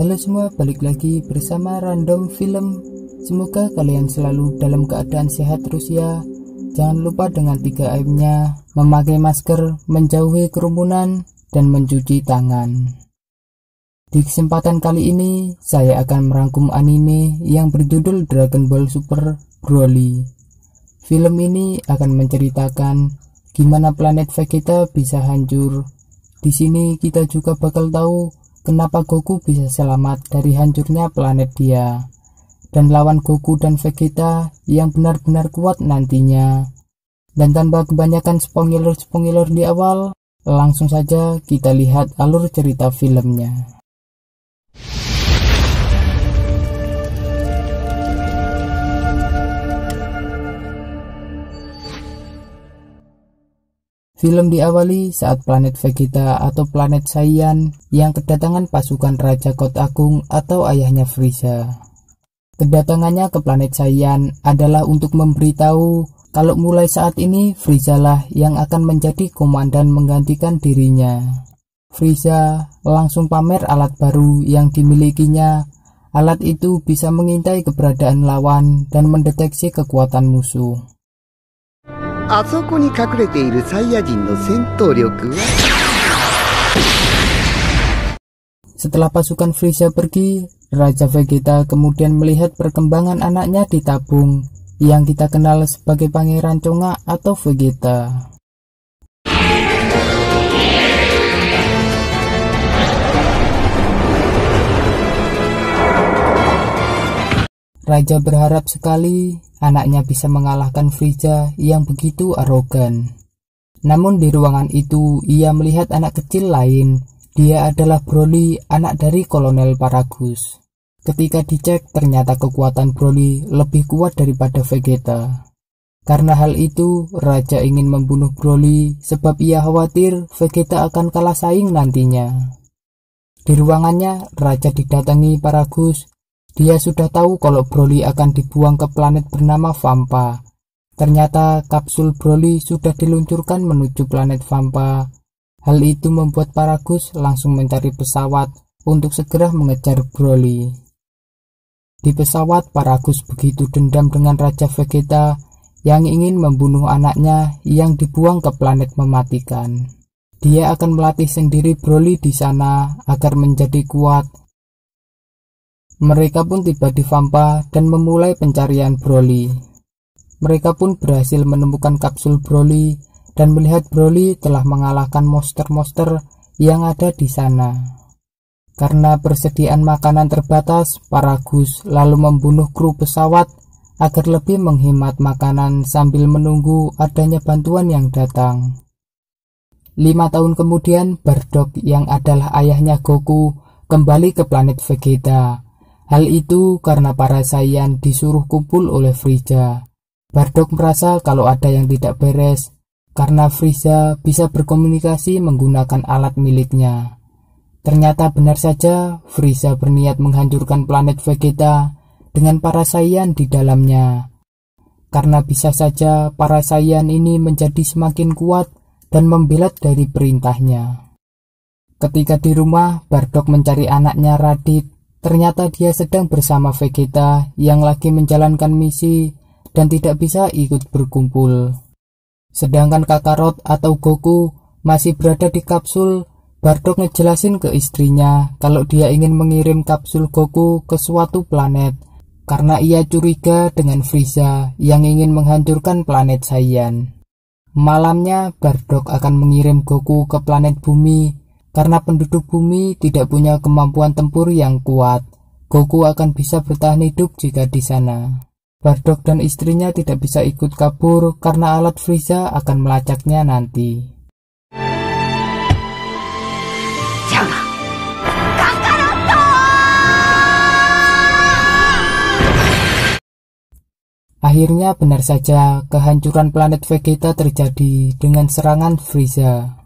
Halo semua, balik lagi bersama Random Film. Semoga kalian selalu dalam keadaan sehat terus ya. Jangan lupa dengan 3M-nya, memakai masker, menjauhi kerumunan, dan mencuci tangan. Di kesempatan kali ini, saya akan merangkum anime yang berjudul Dragon Ball Super Broly. Film ini akan menceritakan gimana planet Vegeta bisa hancur. Di sini kita juga bakal tahu kenapa Goku bisa selamat dari hancurnya planet dia, dan lawan Goku dan Vegeta yang benar-benar kuat nantinya. Dan tanpa kebanyakan spoiler di awal, langsung saja kita lihat alur cerita filmnya. Film diawali saat planet Vegeta atau planet Saiyan yang kedatangan pasukan Raja Kot Agung atau ayahnya Frieza. Kedatangannya ke planet Saiyan adalah untuk memberitahu kalau mulai saat ini Frieza lah yang akan menjadi komandan menggantikan dirinya. Frieza langsung pamer alat baru yang dimilikinya. Alat itu bisa mengintai keberadaan lawan dan mendeteksi kekuatan musuh. あそこに隠れているサイヤ人の戦闘力は Setelah pasukan Frieza pergi, Raja Vegeta kemudian melihat perkembangan anaknya di tabung yang kita kenal sebagai Pangeran Conga atau Vegeta. Raja berharap sekali anaknya bisa mengalahkan Frieza yang begitu arogan. Namun di ruangan itu ia melihat anak kecil lain. Dia adalah Broly, anak dari Kolonel Paragus. Ketika dicek ternyata kekuatan Broly lebih kuat daripada Vegeta. Karena hal itu Raja ingin membunuh Broly sebab ia khawatir Vegeta akan kalah saing nantinya. Di ruangannya Raja didatangi Paragus. Dia sudah tahu kalau Broly akan dibuang ke planet bernama Vampa. Ternyata kapsul Broly sudah diluncurkan menuju planet Vampa. Hal itu membuat Paragus langsung mencari pesawat untuk segera mengejar Broly. Di pesawat, Paragus begitu dendam dengan Raja Vegeta yang ingin membunuh anaknya yang dibuang ke planet mematikan. Dia akan melatih sendiri Broly di sana agar menjadi kuat. Mereka pun tiba di Vampa dan memulai pencarian Broly. Mereka pun berhasil menemukan kapsul Broly dan melihat Broly telah mengalahkan monster-monster yang ada di sana. Karena persediaan makanan terbatas, Paragus lalu membunuh kru pesawat agar lebih menghemat makanan sambil menunggu adanya bantuan yang datang. 5 tahun kemudian, Bardock yang adalah ayahnya Goku kembali ke planet Vegeta. Hal itu karena para Saiyan disuruh kumpul oleh Frieza. Bardock merasa kalau ada yang tidak beres, karena Frieza bisa berkomunikasi menggunakan alat miliknya. Ternyata benar saja, Frieza berniat menghancurkan planet Vegeta dengan para Saiyan di dalamnya. Karena bisa saja para Saiyan ini menjadi semakin kuat dan membelat dari perintahnya. Ketika di rumah, Bardock mencari anaknya Raditz. Ternyata dia sedang bersama Vegeta yang lagi menjalankan misi dan tidak bisa ikut berkumpul. Sedangkan Kakarot atau Goku masih berada di kapsul. Bardock ngejelasin ke istrinya kalau dia ingin mengirim kapsul Goku ke suatu planet karena ia curiga dengan Frieza yang ingin menghancurkan planet Saiyan. Malamnya Bardock akan mengirim Goku ke planet Bumi. Karena penduduk bumi tidak punya kemampuan tempur yang kuat, Goku akan bisa bertahan hidup jika di sana. Bardock dan istrinya tidak bisa ikut kabur karena alat Frieza akan melacaknya nanti. Akhirnya benar saja kehancuran planet Vegeta terjadi dengan serangan Frieza.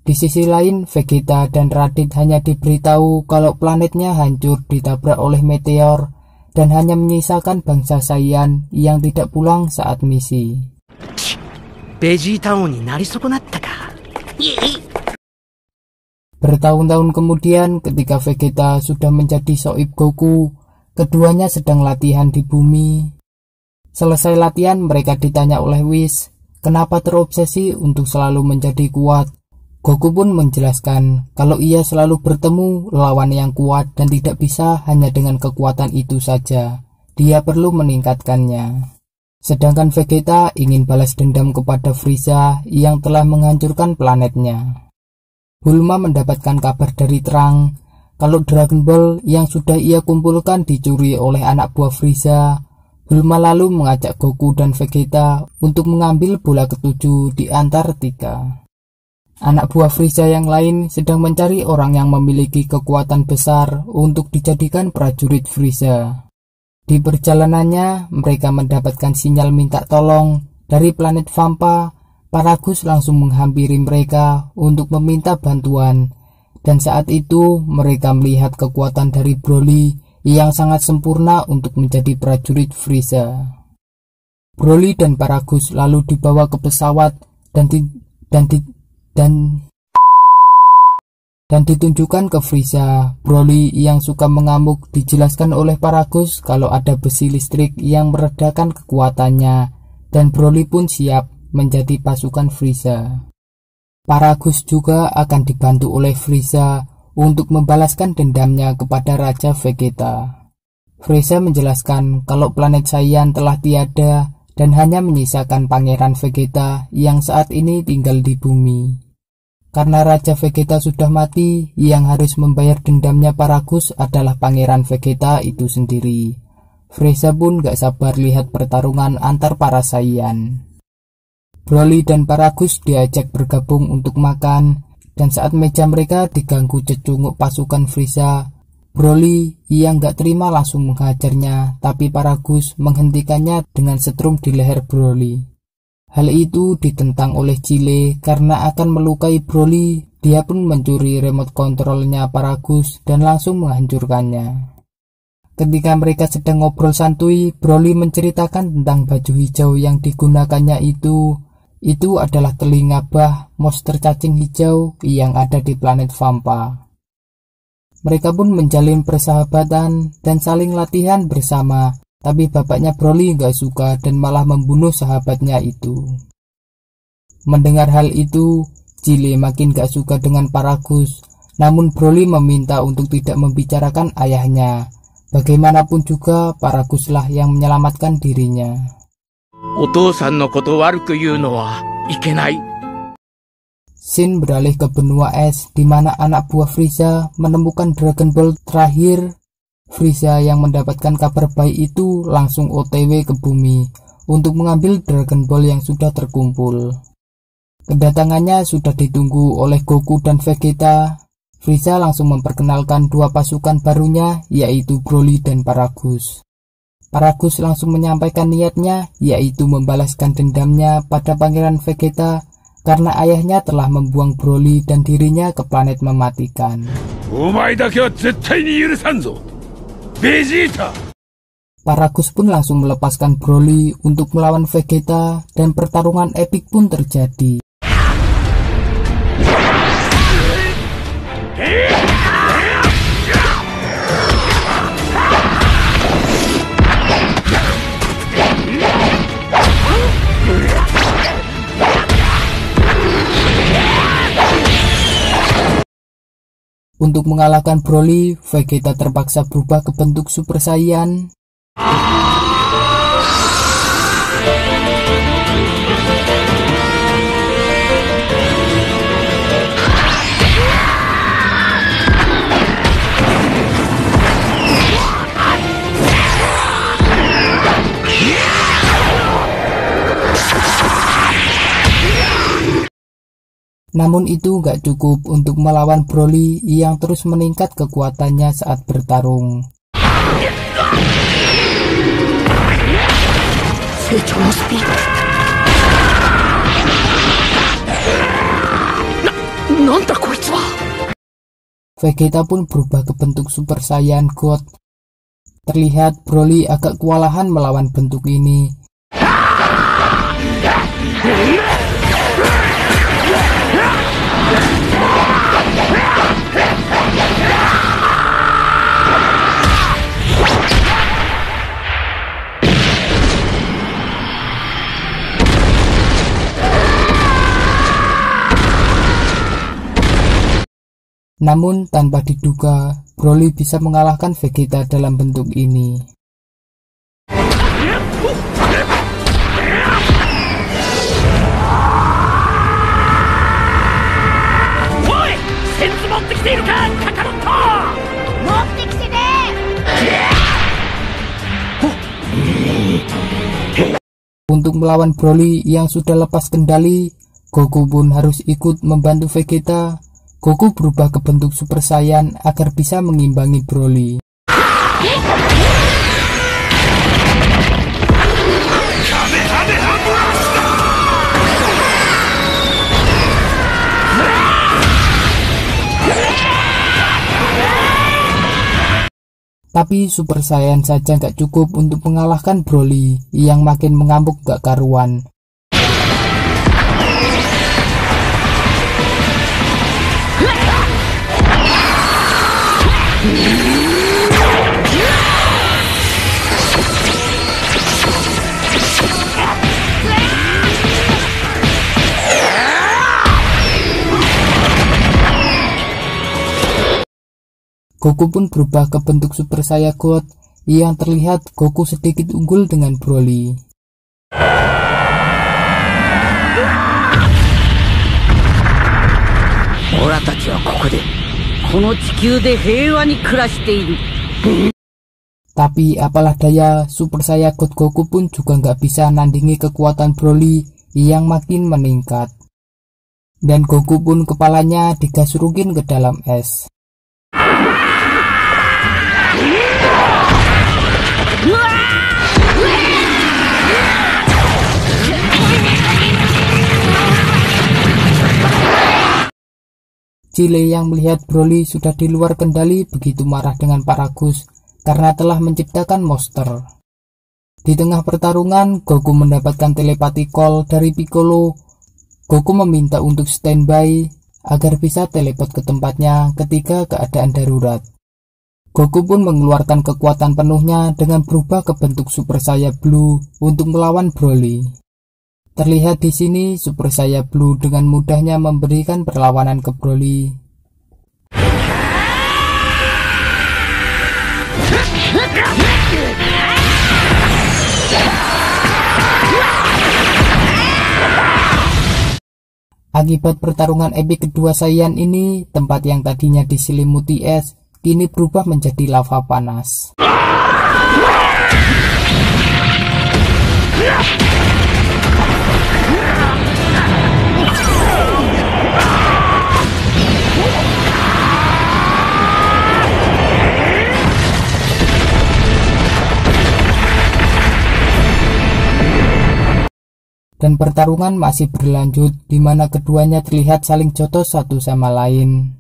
Di sisi lain, Vegeta dan Raditz hanya diberitahu kalau planetnya hancur ditabrak oleh meteor dan hanya menyisakan bangsa Saiyan yang tidak pulang saat misi. ベジータ王になり損なったか。Bertahun-tahun kemudian, ketika Vegeta sudah menjadi Soib Goku, keduanya sedang latihan di bumi. Selesai latihan, mereka ditanya oleh Whis, kenapa terobsesi untuk selalu menjadi kuat. Goku pun menjelaskan kalau ia selalu bertemu lawan yang kuat dan tidak bisa hanya dengan kekuatan itu saja. Dia perlu meningkatkannya. Sedangkan Vegeta ingin balas dendam kepada Frieza yang telah menghancurkan planetnya. Bulma mendapatkan kabar dari Trunks kalau Dragon Ball yang sudah ia kumpulkan dicuri oleh anak buah Frieza. Bulma lalu mengajak Goku dan Vegeta untuk mengambil bola ketujuh di Antartika. Anak buah Frieza yang lain sedang mencari orang yang memiliki kekuatan besar untuk dijadikan prajurit Frieza. Di perjalanannya, mereka mendapatkan sinyal minta tolong dari planet Vampa. Paragus langsung menghampiri mereka untuk meminta bantuan. Dan saat itu, mereka melihat kekuatan dari Broly yang sangat sempurna untuk menjadi prajurit Frieza. Broly dan Paragus lalu dibawa ke pesawat dan ditunjukkan ke Frieza. Broly yang suka mengamuk dijelaskan oleh Paragus kalau ada besi listrik yang meredakan kekuatannya, dan Broly pun siap menjadi pasukan Frieza. Paragus juga akan dibantu oleh Frieza untuk membalaskan dendamnya kepada Raja Vegeta. Frieza menjelaskan kalau planet Saiyan telah tiada dan hanya menyisakan Pangeran Vegeta yang saat ini tinggal di bumi. Karena Raja Vegeta sudah mati, yang harus membayar dendamnya Paragus adalah Pangeran Vegeta itu sendiri. Frieza pun gak sabar lihat pertarungan antar para Saiyan. Broly dan Paragus diajak bergabung untuk makan, dan saat meja mereka diganggu cecunguk pasukan Frieza, Broly yang gak terima langsung menghajarnya, tapi Paragus menghentikannya dengan setrum di leher Broly. Hal itu ditentang oleh Chile karena akan melukai Broly. Dia pun mencuri remote kontrolnya Paragus dan langsung menghancurkannya. Ketika mereka sedang ngobrol santuy, Broly menceritakan tentang baju hijau yang digunakannya itu. Itu adalah telinga bah monster cacing hijau yang ada di planet Vampa. Mereka pun menjalin persahabatan dan saling latihan bersama. Tapi bapaknya Broly gak suka dan malah membunuh sahabatnya itu. Mendengar hal itu, Chile makin gak suka dengan Paragus. Namun Broly meminta untuk tidak membicarakan ayahnya. Bagaimanapun juga Paraguslah yang menyelamatkan dirinya. Scene beralih ke benua es, di mana anak buah Frieza menemukan Dragon Ball terakhir. Frieza yang mendapatkan kabar baik itu langsung OTW ke bumi untuk mengambil Dragon Ball yang sudah terkumpul. Kedatangannya sudah ditunggu oleh Goku dan Vegeta. Frieza langsung memperkenalkan dua pasukan barunya, yaitu Broly dan Paragus. Paragus langsung menyampaikan niatnya, yaitu membalaskan dendamnya pada Pangeran Vegeta karena ayahnya telah membuang Broly dan dirinya ke planet mematikan. Vegeta. Paragus pun langsung melepaskan Broly untuk melawan Vegeta dan pertarungan epik pun terjadi. Untuk mengalahkan Broly, Vegeta terpaksa berubah ke bentuk Super Saiyan. Namun itu gak cukup untuk melawan Broly yang terus meningkat kekuatannya saat bertarung. Vegeta pun berubah ke bentuk Super Saiyan God. Terlihat Broly agak kewalahan melawan bentuk ini. Namun tanpa diduga, Broly bisa mengalahkan Vegeta dalam bentuk ini. Untuk melawan Broly yang sudah lepas kendali, Goku pun harus ikut membantu Vegeta. Goku berubah ke bentuk Super Saiyan agar bisa mengimbangi Broly. Tapi Super Saiyan saja gak cukup untuk mengalahkan Broly yang makin mengamuk gak karuan. Goku pun berubah ke bentuk Super Saiyan God yang terlihat Goku sedikit unggul dengan Broly. Tapi apalah daya, Super Saiyan God Goku pun juga nggak bisa nandingi kekuatan Broly yang makin meningkat. Dan Goku pun kepalanya digasurukin ke dalam es. Chile yang melihat Broly sudah di luar kendali begitu marah dengan Pak Ragus karena telah menciptakan monster. Di tengah pertarungan, Goku mendapatkan telepati call dari Piccolo. Goku meminta untuk standby agar bisa teleport ke tempatnya ketika keadaan darurat. Goku pun mengeluarkan kekuatan penuhnya dengan berubah ke bentuk Super Saiyan Blue untuk melawan Broly. Terlihat di sini Super Saiyan Blue dengan mudahnya memberikan perlawanan ke Broly. Akibat pertarungan epik kedua Saiyan ini, tempat yang tadinya diselimuti es kini berubah menjadi lava panas. Dan pertarungan masih berlanjut di mana keduanya terlihat saling jotos satu sama lain.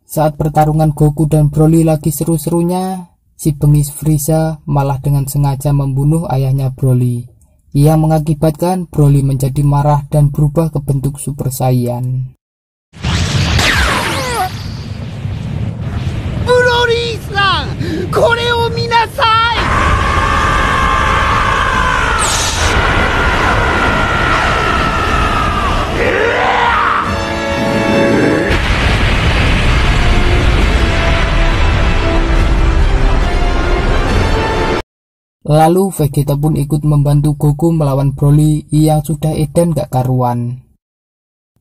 Saat pertarungan Goku dan Broly lagi seru-serunya, si bengis Frieza malah dengan sengaja membunuh ayahnya Broly, yang mengakibatkan Broly menjadi marah dan berubah ke bentuk Super Saiyan. Broly-san, kore o minasai! Lalu Vegeta pun ikut membantu Goku melawan Broly yang sudah edan gak karuan.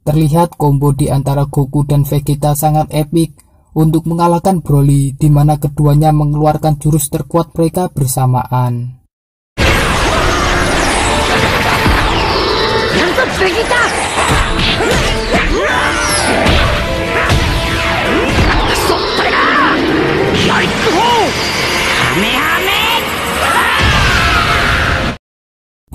Terlihat combo di antara Goku dan Vegeta sangat epik untuk mengalahkan Broly, di mana keduanya mengeluarkan jurus terkuat mereka bersamaan.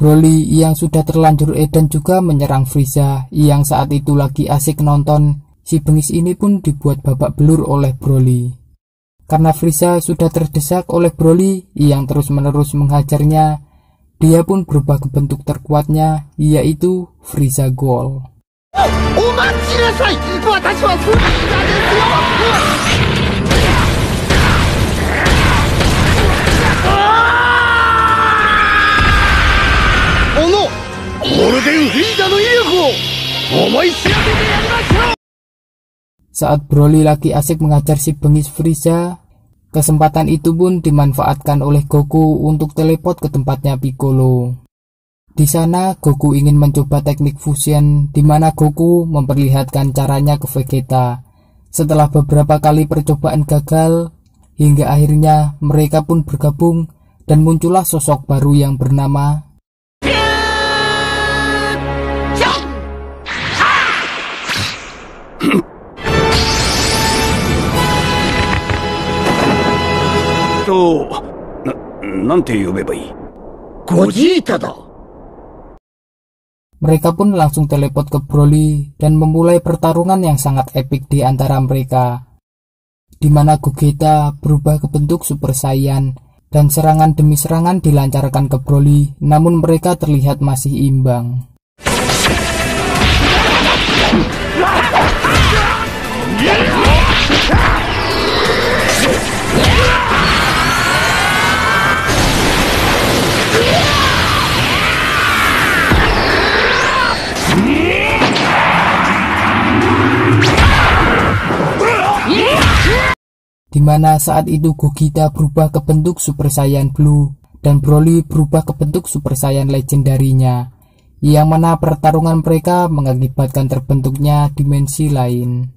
Broly yang sudah terlanjur edan juga menyerang Frieza yang saat itu lagi asik nonton. Si bengis ini pun dibuat babak belur oleh Broly. Karena Frieza sudah terdesak oleh Broly yang terus-menerus menghajarnya, dia pun berubah ke bentuk terkuatnya, yaitu Frieza Gol. Saat Broly lagi asik mengajar si bengis Frieza, kesempatan itu pun dimanfaatkan oleh Goku untuk teleport ke tempatnya Piccolo. Di sana Goku ingin mencoba teknik fusion, di mana Goku memperlihatkan caranya ke Vegeta. Setelah beberapa kali percobaan gagal, hingga akhirnya mereka pun bergabung dan muncullah sosok baru yang bernama Gogeta da. Mereka pun langsung teleport ke Broly dan memulai pertarungan yang sangat epik di antara mereka, di mana Gogeta berubah ke bentuk Super Saiyan dan serangan demi serangan dilancarkan ke Broly, namun mereka terlihat masih imbang. Dimana saat itu Gogeta berubah ke bentuk Super Saiyan Blue dan Broly berubah ke bentuk Super Saiyan legendarinya, yang mana pertarungan mereka mengakibatkan terbentuknya dimensi lain.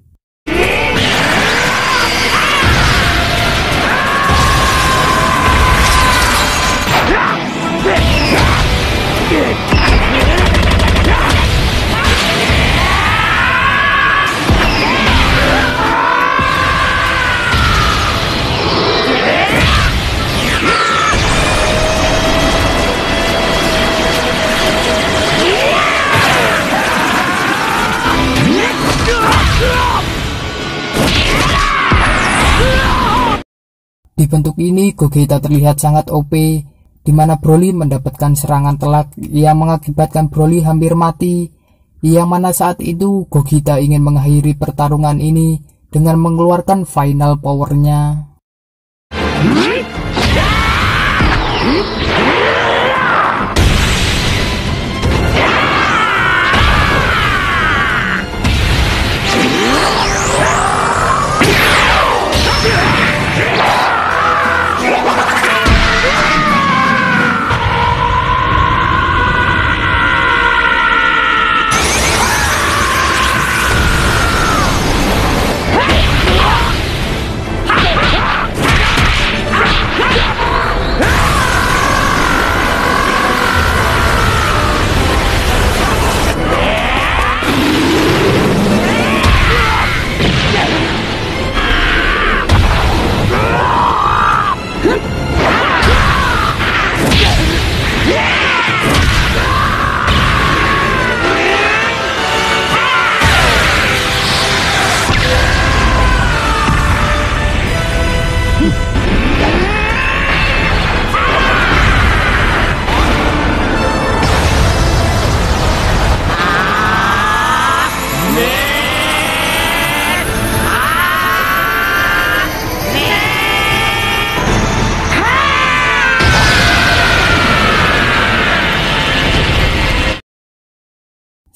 Di bentuk ini Gogeta terlihat sangat OP, di mana Broly mendapatkan serangan telak yang mengakibatkan Broly hampir mati, yang mana saat itu Gogeta ingin mengakhiri pertarungan ini dengan mengeluarkan final powernya.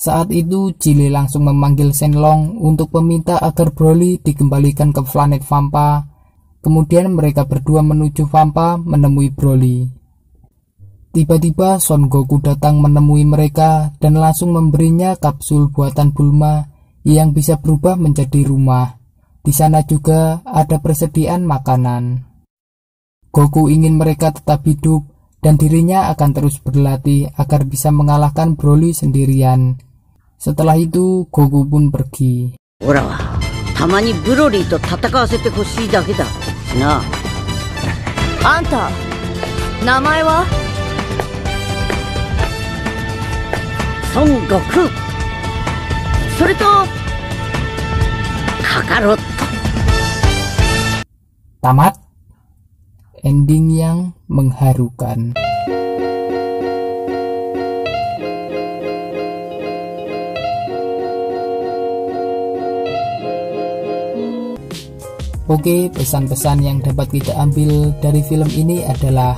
Saat itu Chili langsung memanggil Shenlong untuk meminta agar Broly dikembalikan ke planet Vampa. Kemudian mereka berdua menuju Vampa menemui Broly. Tiba-tiba Son Goku datang menemui mereka dan langsung memberinya kapsul buatan Bulma yang bisa berubah menjadi rumah. Di sana juga ada persediaan makanan. Goku ingin mereka tetap hidup dan dirinya akan terus berlatih agar bisa mengalahkan Broly sendirian. Setelah itu Goku pun pergi. Ora wa tamani Broly to tatakawasete hoshii dake da. Na. Anta, namae wa? Son Goku. Sore to Kakarot. Tamat. Ending yang mengharukan. Oke, pesan-pesan yang dapat kita ambil dari film ini adalah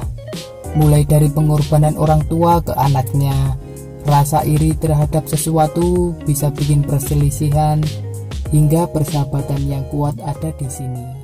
mulai dari pengorbanan orang tua ke anaknya, rasa iri terhadap sesuatu bisa bikin perselisihan, hingga persahabatan yang kuat ada di sini.